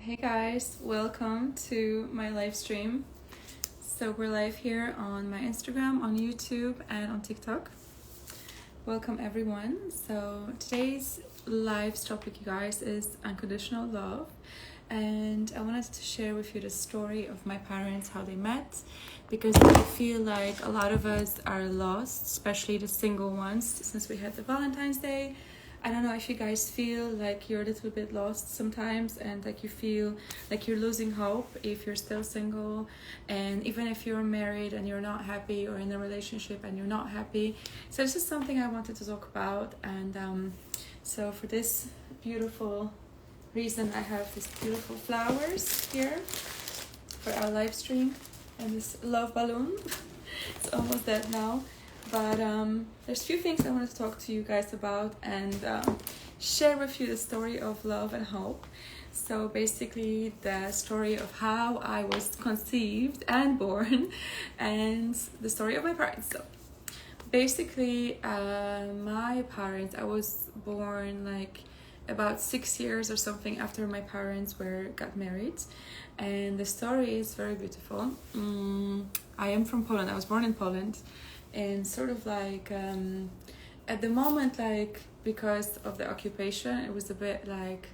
Hey guys, welcome to my live stream. So we're live here on my Instagram, on YouTube, and on TikTok. Welcome everyone. So today's live topic, you guys, is unconditional love. And I wanted to share with you the story of my parents, how they met, because I feel like a lot of us are lost, especially the single ones, since we had the Valentine's Day. I don't know if you guys feel like you're a little bit lost sometimes, and like you feel like you're losing hope if you're still single, and even if you're married and you're not happy, or in a relationship and you're not happy. So this is something I wanted to talk about, and so for this beautiful reason I have these beautiful flowers here for our live stream, and this love balloon. It's almost dead now. But there's a few things I wanted to talk to you guys about and share with you the story of love and hope. So basically the story of how I was conceived and born, and the story of my parents. So basically my parents, I was born like about 6 years or something after my parents got married, and the story is very beautiful. I am from Poland. I was born in Poland. And sort of like at the moment, like because of the occupation, it was a bit like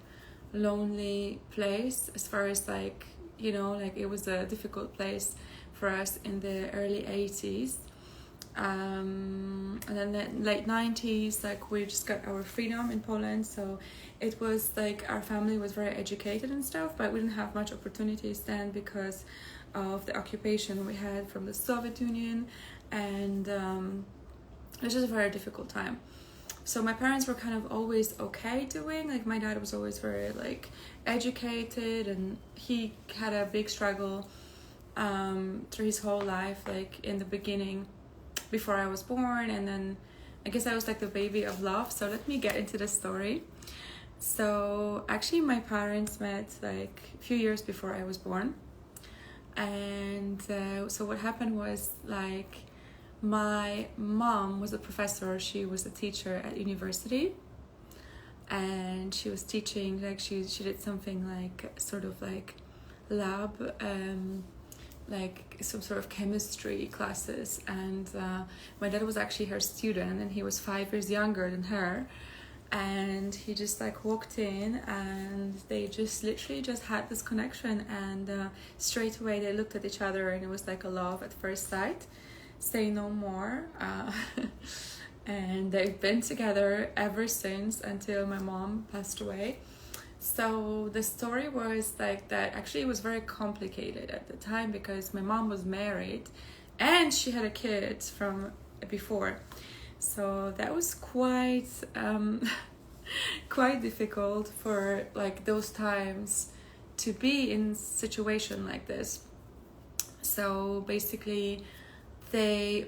lonely place, as far as like, you know, like it was a difficult place for us in the early 80s, and then the late 90s, like we just got our freedom in Poland. So it was like our family was very educated and stuff, but we didn't have much opportunities then because of the occupation we had from the Soviet Union, and it was just a very difficult time. So my parents were kind of always okay doing, like my dad was always very like educated, and he had a big struggle through his whole life, like in the beginning before I was born, and then I guess I was like the baby of love. So let me get into the story. So actually my parents met like a few years before I was born, and so what happened was, like, my mom was a professor. She was a teacher at university, and she was teaching, like she did something like sort of like lab, like some sort of chemistry classes, and my dad was actually her student, and he was 5 years younger than her. And he just like walked in, and they just literally just had this connection, and straight away they looked at each other, and it was like a love at first sight. Say no more. And they've been together ever since, until my mom passed away. So the story was like that. Actually, it was very complicated at the time because my mom was married and she had a kid from before. So that was quite quite difficult for like those times to be in situation like this. So basically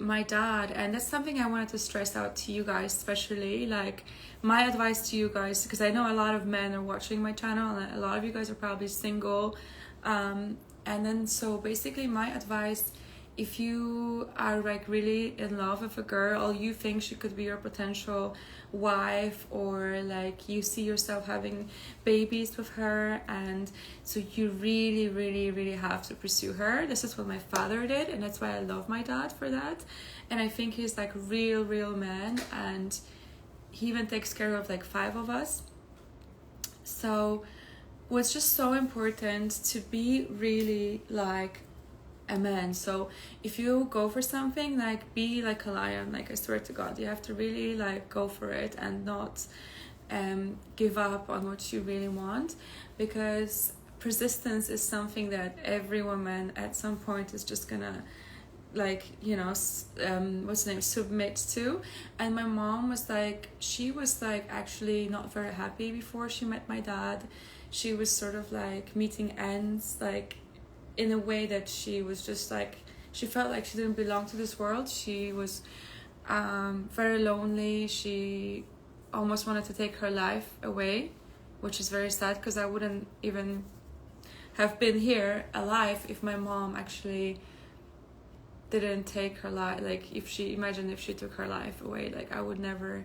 my dad, and that's something I wanted to stress out to you guys, especially like my advice to you guys, because I know a lot of men are watching my channel, and a lot of you guys are probably single, and then so basically my advice, if you are like really in love with a girl, or you think she could be your potential wife, or like you see yourself having babies with her, and so you really really really have to pursue her. This is what my father did, and that's why I love my dad for that. And I think he's like real man, and he even takes care of like 5 of us. So what's just so important to be really like a man. So if you go for something, like be like a lion, like I swear to God, you have to really like go for it and not give up on what you really want, because persistence is something that every woman at some point is just gonna like, you know, submit to. And my mom was like, she was like actually not very happy before she met my dad. She was sort of like meeting ends, like in a way that she was just like, she felt like she didn't belong to this world. She was very lonely. She almost wanted to take her life away, which is very sad, because I wouldn't even have been here alive if my mom actually didn't take her life. Like if she took her life away, like I would never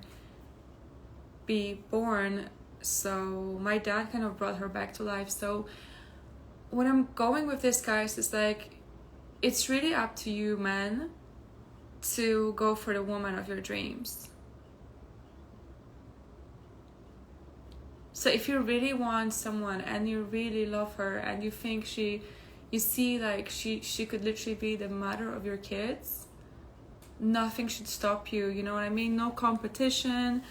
be born. So my dad kind of brought her back to life. So what I'm going with this, guys, is like, it's really up to you, man, to go for the woman of your dreams. So if you really want someone and you really love her and you think you see like she could literally be the mother of your kids, nothing should stop you, you know what I mean? No competition,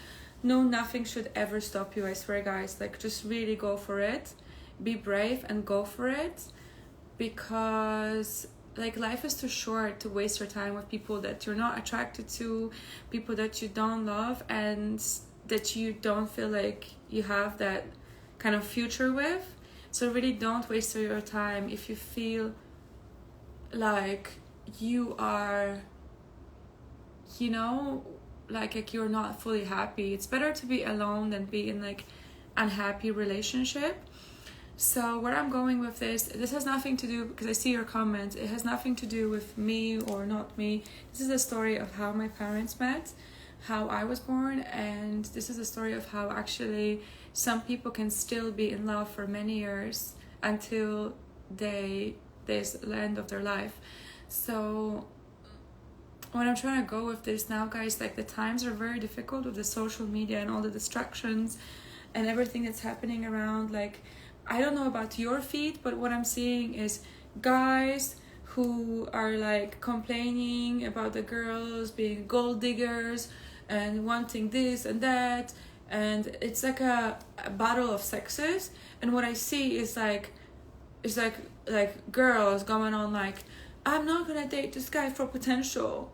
nothing should ever stop you, I swear, guys. Like, just really go for it. Be brave and go for it, because like, life is too short to waste your time with people that you're not attracted to, people that you don't love, and that you don't feel like you have that kind of future with. So really don't waste your time if you feel like you are, you know, like you're not fully happy. It's better to be alone than be in like unhappy relationship. So where I'm going with this has nothing to do, because I see your comments, it has nothing to do with me or not me. This is a story of how my parents met, how I was born, and this is a story of how actually some people can still be in love for many years until there's the end of their life. So what I'm trying to go with this now, guys, like, the times are very difficult with the social media and all the distractions and everything that's happening around. Like, I don't know about your feed, but what I'm seeing is guys who are like complaining about the girls being gold diggers and wanting this and that, and it's like a battle of sexes. And what I see is like, it's like girls going on like, I'm not gonna date this guy for potential.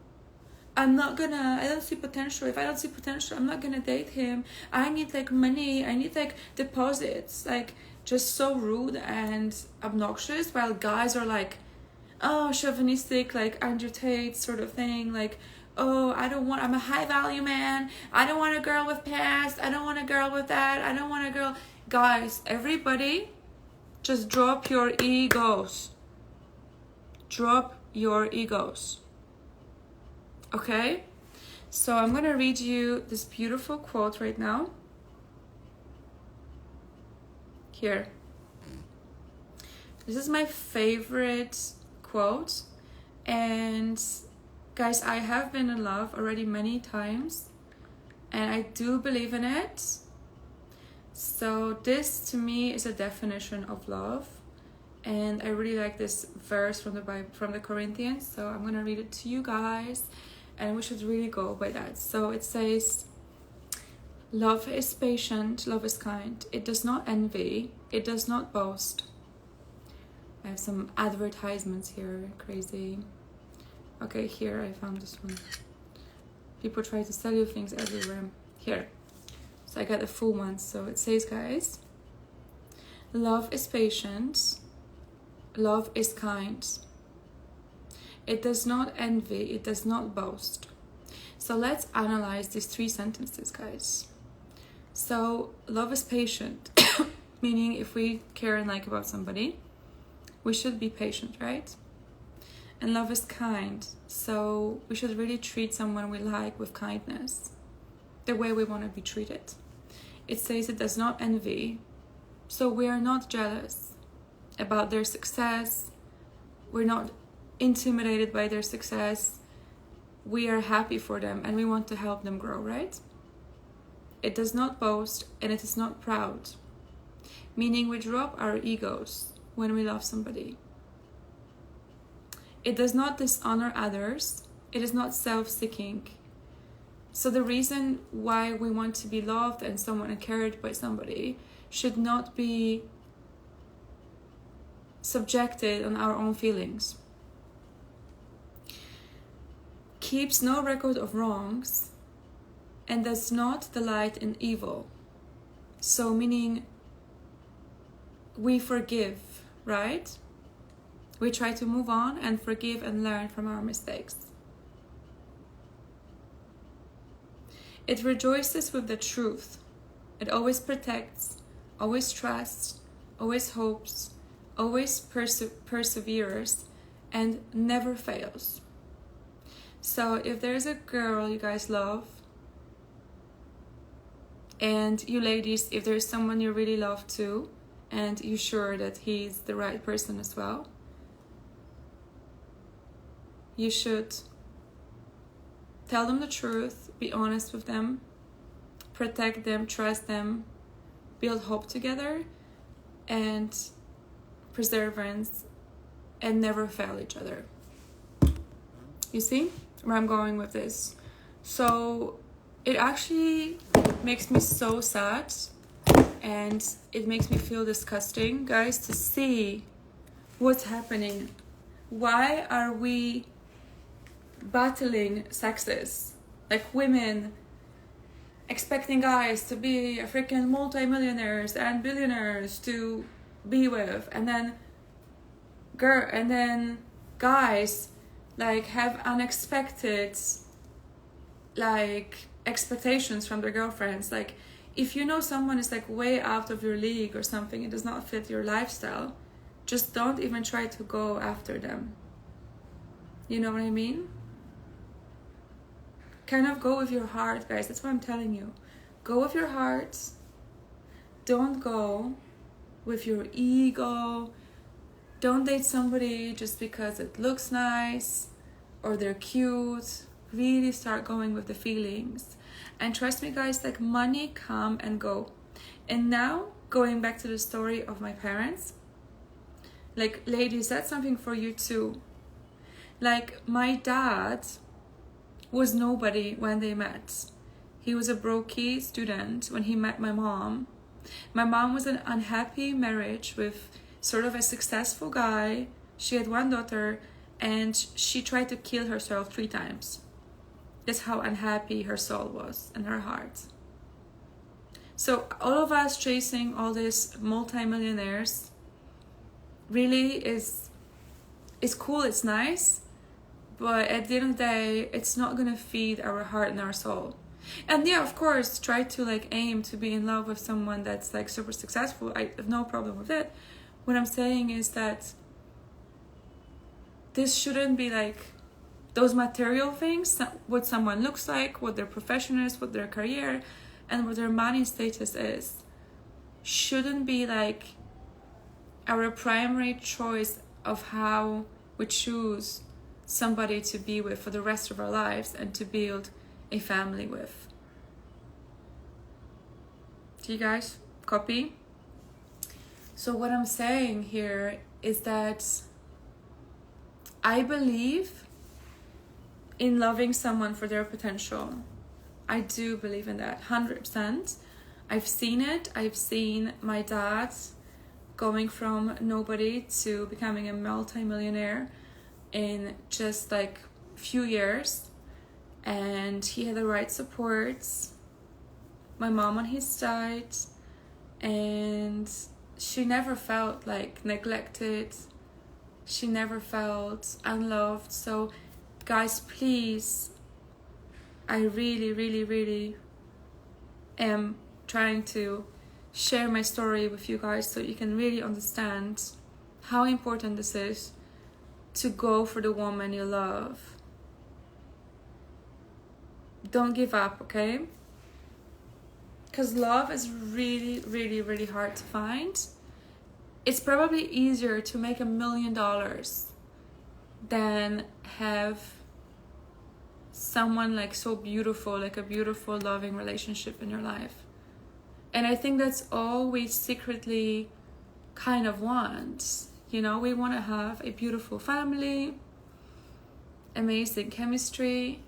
I don't see potential. If I don't see potential, I'm not gonna date him. I need like money, I need like deposits. Like, just so rude and obnoxious, while guys are like, oh, chauvinistic, like Andrew Tate sort of thing, like, oh, I'm a high value man, I don't want a girl with past, I don't want a girl with that, I don't want a girl. Guys, everybody, just drop your egos. Drop your egos. Okay? So I'm gonna read you this beautiful quote right now. Here. This is my favorite quote, and guys, I have been in love already many times, and I do believe in it. So this to me is a definition of love, and I really like this verse from the Bible, from the Corinthians. So I'm gonna read it to you guys, and we should really go by that. So it says, love is patient, love is kind. It does not envy, it does not boast. I have some advertisements here, crazy. Okay, here I found this one. People try to sell you things everywhere. Here. So I got the full one. So it says, guys, love is patient, love is kind. It does not envy, it does not boast. So let's analyze these 3 sentences, guys. So love is patient, meaning if we care and like about somebody, we should be patient, right? And love is kind, so we should really treat someone we like with kindness, the way we want to be treated. It says it does not envy, so we are not jealous about their success, we're not intimidated by their success, we are happy for them and we want to help them grow, right? It does not boast and it is not proud, meaning we drop our egos when we love somebody. It does not dishonor others, it is not self-seeking. So the reason why we want to be loved and someone and cared by somebody should not be subjected on our own feelings. Keeps no record of wrongs and does not delight in evil. So meaning we forgive, right? We try to move on and forgive and learn from our mistakes. It rejoices with the truth. It always protects, always trusts, always hopes, always perseveres, and never fails. So if there's a girl you guys love, and you ladies, if there's someone you really love too, and you're sure that he's the right person as well, you should tell them the truth, be honest with them, protect them, trust them, build hope together, and perseverance, and never fail each other. You see where I'm going with this? So it actually makes me so sad, and it makes me feel disgusting, guys, to see what's happening. Why are we battling sexes? Like women expecting guys to be freaking multi-millionaires and billionaires to be with, and then guys like have unexpected like expectations from their girlfriends. Like if you know someone is like way out of your league or something, it does not fit your lifestyle, just don't even try to go after them. You know what I mean? Kind of go with your heart, guys. That's what I'm telling you. Go with your heart. Don't go with your ego. Don't date somebody just because it looks nice or they're cute. Really start going with the feelings. And trust me, guys, like money come and go. And now, going back to the story of my parents, like ladies, that's something for you too. Like my dad was nobody when they met. He was a brokey student when he met my mom. My mom was an unhappy marriage with sort of a successful guy. She had one daughter, and she tried to kill herself 3 times. That's how unhappy her soul was and her heart. So all of us chasing all these multi-millionaires really is cool, it's nice, but at the end of the day, it's not gonna feed our heart and our soul. And yeah, of course, try to like aim to be in love with someone that's like super successful. I have no problem with it. What I'm saying is that this shouldn't be like those material things, what someone looks like, what their profession is, what their career, and what their money status is, shouldn't be like our primary choice of how we choose somebody to be with for the rest of our lives and to build a family with. Do you guys copy? So what I'm saying here is that I believe in loving someone for their potential. I do believe in that 100%. I've seen it. I've seen my dad going from nobody to becoming a multi-millionaire in just like few years, and he had the right supports, my mom on his side, and she never felt like neglected, she never felt unloved. So guys, please, I really am trying to share my story with you guys so you can really understand how important this is to go for the woman you love. Don't give up, okay? Because love is really hard to find. It's probably easier to make $1 million than have someone like so beautiful, like a beautiful loving relationship in your life. And I think that's all we secretly kind of want. You know, we want to have a beautiful family, amazing chemistry,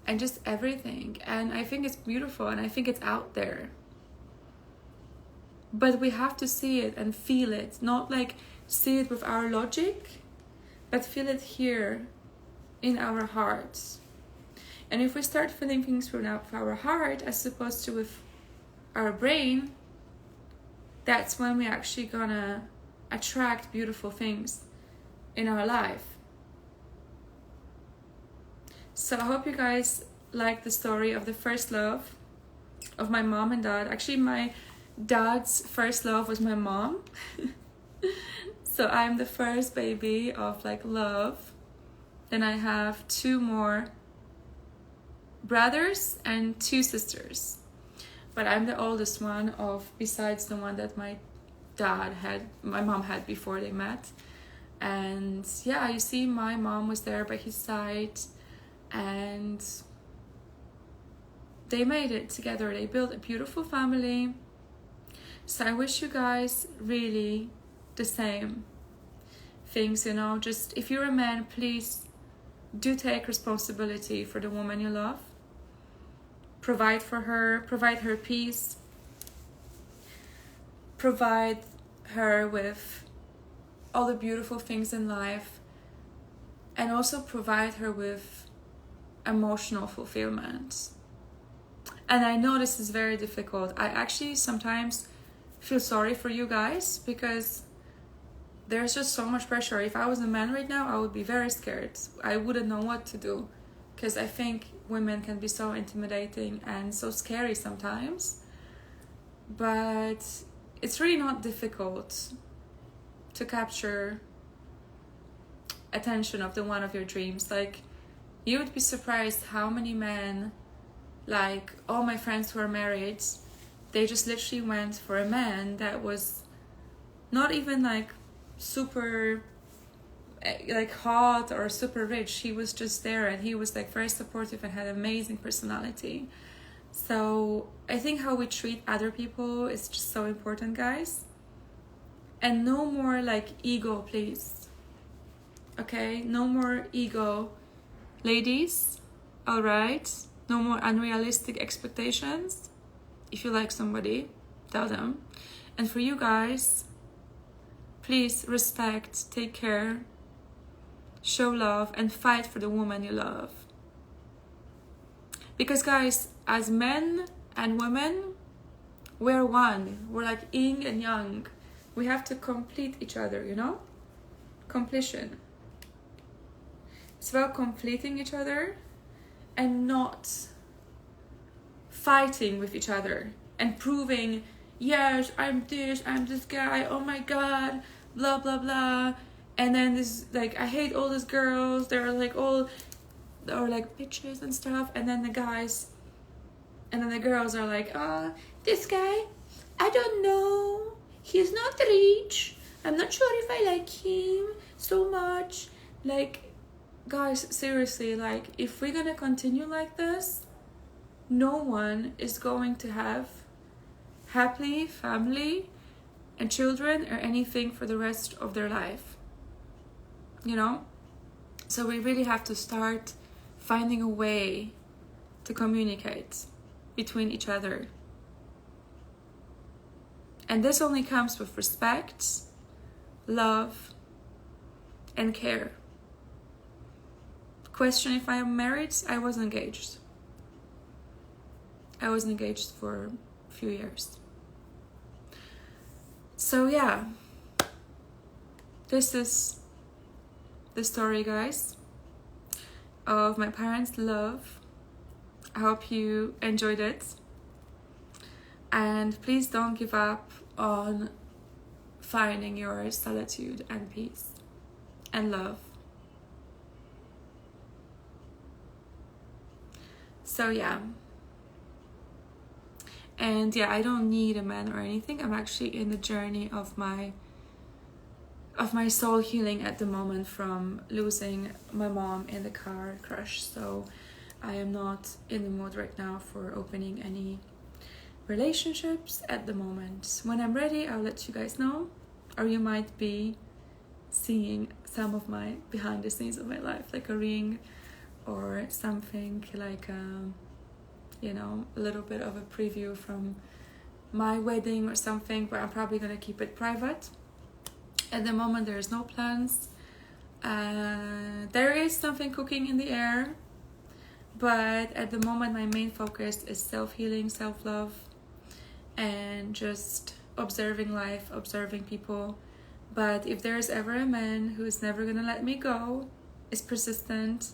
and just everything. And I think it's beautiful, and I think it's out there. But we have to see it and feel it, not like see it with our logic, but feel it here in our hearts. And if we start feeling things with our heart as opposed to with our brain, that's when we're actually gonna attract beautiful things in our life. So I hope you guys like the story of the first love of my mom and dad. Actually, my dad's first love was my mom. So I'm the first baby of like love. Then I have 2 more brothers and 2 sisters. But I'm the oldest one of, besides the one that my mom had before they met. And yeah, you see, my mom was there by his side, and they made it together. They built a beautiful family. So I wish you guys really the same things, you know. Just, if you're a man, please do take responsibility for the woman you love. Provide for her, provide her peace, provide her with all the beautiful things in life, and also provide her with emotional fulfillment. And I know this is very difficult. I actually sometimes feel sorry for you guys, because there's just so much pressure. If I was a man right now, I would be very scared. I wouldn't know what to do, because I think women can be so intimidating and so scary sometimes. But it's really not difficult to capture attention of the one of your dreams. Like, you would be surprised how many men, like all my friends who are married, they just literally went for a man that was not even like super like hot or super rich. He was just there, and he was like very supportive and had an amazing personality. So I think how we treat other people is just so important, guys. And no more like ego, please. Okay, no more ego, ladies. All right, no more unrealistic expectations. If you like somebody, tell them. And for you guys, please respect, take care, show love, and fight for the woman you love. Because guys, as men and women, we're one. We're like yin and yang. We have to complete each other, you know? Completion. It's about completing each other and not fighting with each other and proving, yes, I'm this guy, oh my god, blah blah blah. And then this, like, I hate all these girls, they're like all, or like bitches and stuff. And then the guys, and then the girls are like, this guy, I don't know, he's not rich, I'm not sure if I like him so much. Like, guys, seriously, like, if we're gonna continue like this, no one is going to have happy family and children or anything for the rest of their life, you know? So we really have to start finding a way to communicate between each other. And this only comes with respect, love, and care. Question if I am married? I was engaged. I was engaged for a few years. So yeah, this is the story, guys, of my parents' love. I hope you enjoyed it. And please don't give up on finding your solitude and peace and love. So yeah. And yeah, I don't need a man or anything. I'm actually in the journey of my soul healing at the moment from losing my mom in the car crash. So I am not in the mood right now for opening any relationships at the moment. When I'm ready, I'll let you guys know, or you might be seeing some of my behind the scenes of my life, like a ring or something, like you know, a little bit of a preview from my wedding or something, but I'm probably gonna keep it private. At the moment, there's no plans. There is something cooking in the air, but at the moment my main focus is self-healing, self-love, and just observing life, observing people. But if there's ever a man who is never gonna let me go, is persistent,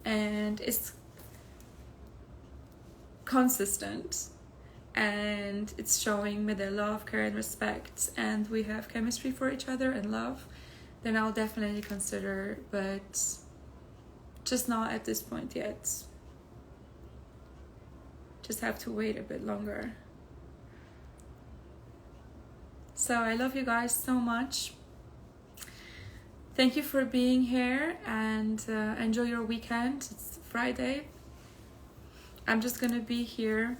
and is consistent, and it's showing me their love, care, and respect, and we have chemistry for each other and love, then I'll definitely consider, but just not at this point yet. Just have to wait a bit longer. So I love you guys so much. Thank you for being here, and enjoy your weekend. It's Friday. I'm just gonna be here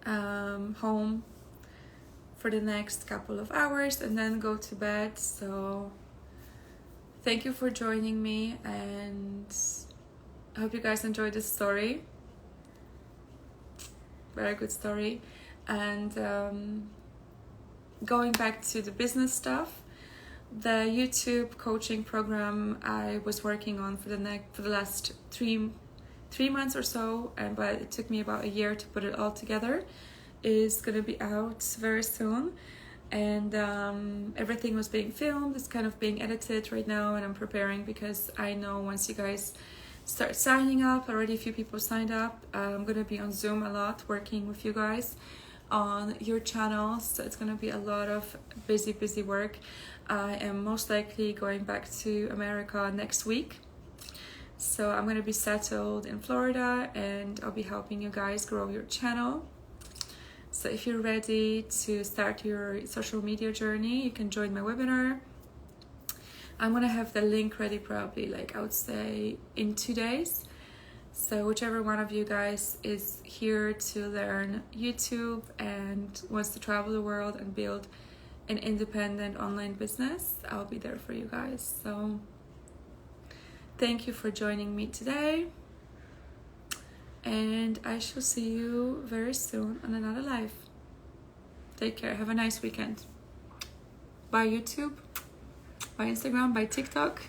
home for the next couple of hours and then go to bed. So thank you for joining me, and I hope you guys enjoyed this story. Very good story. And going back to the business stuff, the YouTube coaching program I was working on for the last three months or so, but it took me about a year to put it all together, is gonna be out very soon. And everything was being filmed. It's kind of being edited right now, and I'm preparing, because I know once you guys start signing up, already a few people signed up, I'm gonna be on Zoom a lot working with you guys on your channels. So it's gonna be a lot of busy work. I am most likely going back to America next week, so I'm gonna be settled in Florida, and I'll be helping you guys grow your channel. So if you're ready to start your social media journey, you can join my webinar. I'm gonna have the link ready probably, like, I would say in 2 days. So whichever one of you guys is here to learn YouTube and wants to travel the world and build an independent online business, I'll be there for you guys. So thank you for joining me today, and I shall see you very soon on another live. Take care. Have a nice weekend. Bye YouTube, bye Instagram, bye TikTok.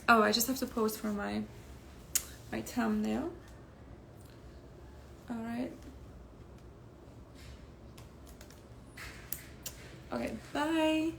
Oh, I just have to post for my thumbnail. All right. Okay, bye.